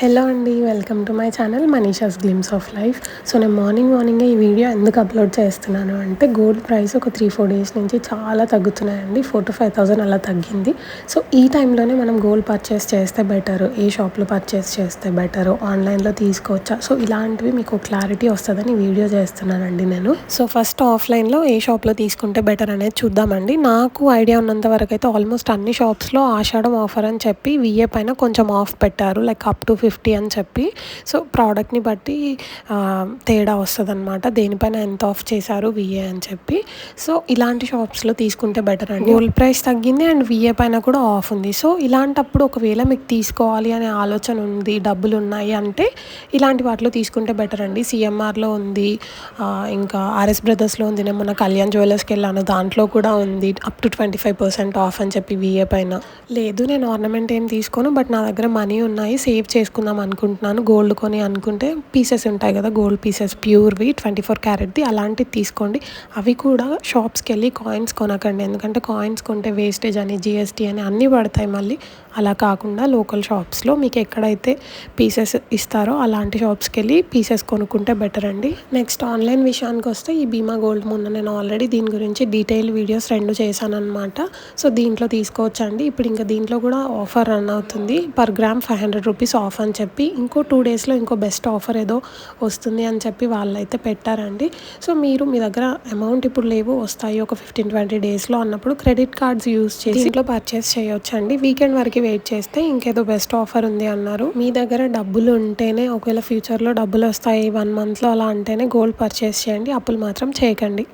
Hello అండి, welcome to my channel Manisha's glimpse of life. So నేను మార్నింగే ఈ వీడియో ఎందుకు అప్లోడ్ చేస్తున్నాను అంటే గోల్డ్ ప్రైస్ ఒక 3-4 డేస్ నుంచి చాలా తగ్గుతున్నాయండి. 4,000 to 5,000 అలా తగ్గింది. సో ఈ టైంలోనే మనం గోల్డ్ పర్చేస్ చేస్తే బెటర్, ఏ షాప్లో పర్చేస్ చేస్తే బెటర్, ఆన్లైన్లో తీసుకోవచ్చా, సో ఇలాంటివి మీకు క్లారిటీ వస్తుందని వీడియో చేస్తున్నానండి నేను. సో ఫస్ట్ ఆఫ్లైన్లో ఏ షాప్లో తీసుకుంటే బెటర్ అనేది చూద్దామండి. నాకు ఐడియా ఉన్నంత వరకు అయితే ఆల్మోస్ట్ అన్ని షాప్స్లో ఆషాఢం ఆఫర్ అని చెప్పి విఏ పైన కొంచెం ఆఫ్ పెట్టారు, లైక్ అప్ టు 50 అని చెప్పి. సో ప్రోడక్ట్ని బట్టి తేడా వస్తుంది అనమాట, దేనిపైన ఎంత ఆఫ్ చేశారు విఏ అని చెప్పి. సో ఇలాంటి షాప్స్లో తీసుకుంటే బెటర్ అండి. గోల్డ్ ప్రైస్ తగ్గింది అండ్ విఏ పైన కూడా ఆఫ్ ఉంది. సో ఇలాంటప్పుడు ఒకవేళ మీకు తీసుకోవాలి అనే ఆలోచన ఉంది, డబ్బులు ఉన్నాయి అంటే ఇలాంటి వాటిలో తీసుకుంటే బెటర్ అండి. సిఎంఆర్లో ఉంది, ఇంకా ఆర్ఎస్ బ్రదర్స్లో ఉంది, నేను మొన్న కళ్యాణ్ జ్యువెలర్స్కి వెళ్ళాను, దాంట్లో కూడా ఉంది అప్ టు 25% ఆఫ్ అని చెప్పి విఏ పైన. లేదు నేను ఆర్నమెంట్ ఏం తీసుకోను, బట్ నా దగ్గర మనీ ఉన్నాయి, సేవ్ చేసుకుందాం అనుకుంటున్నాను గోల్డ్ కొని అనుకుంటే పీసెస్ ఉంటాయి కదా, గోల్డ్ పీసెస్ ప్యూర్వి 24 క్యారెట్ది అలాంటివి తీసుకోండి. అవి కూడా షాప్స్కి వెళ్ళి కాయిన్స్ కొనకండి, ఎందుకంటే కాయిన్స్ కొంటే వేస్టేజ్ అని జిఎస్టీ అని అన్నీ పడతాయి మళ్ళీ. అలా కాకుండా లోకల్ షాప్స్లో మీకు ఎక్కడైతే పీసెస్ ఇస్తారో అలాంటి షాప్స్కి వెళ్ళి పీసెస్ కొనుక్కుంటే బెటర్ అండి. నెక్స్ట్ ఆన్లైన్ విషయానికి వస్తే ఈ బీమా గోల్డ్ మొన్న నేను ఆల్రెడీ దీని గురించి డీటెయిల్ వీడియోస్ 2 చేశాను అనమాట. సో దీంట్లో తీసుకోవచ్చు అండి. ఇప్పుడు ఇంకా దీంట్లో కూడా ఆఫర్ రన్ అవుతుంది, పర్ గ్రామ్ 500 రూపీస్ ఆఫ్ అని చెప్పి. ఇంకో 2 డేస్లో ఇంకో బెస్ట్ ఆఫర్ ఏదో వస్తుంది అని చెప్పి వాళ్ళైతే పెట్టారండి. సో మీరు మీ దగ్గర అమౌంట్ ఇప్పుడు లేవు, వస్తాయి ఒక 15-20 డేస్లో అన్నప్పుడు క్రెడిట్ కార్డ్స్ యూస్ చేసి దీంట్లో పర్చేస్ చేయొచ్చు అండి. వీకెండ్ వరకు వెయిట్ చేస్తే ఇంకేదో బెస్ట్ ఆఫర్ ఉంది అన్నారు. మీ దగ్గర డబ్బులు ఉంటేనే, ఒకవేళ ఫ్యూచర్లో డబ్బులు వస్తాయి 1 మంత్లో అలా అంటేనే గోల్డ్ పర్చేస్ చేయండి, అప్పులు మాత్రం చేయకండి.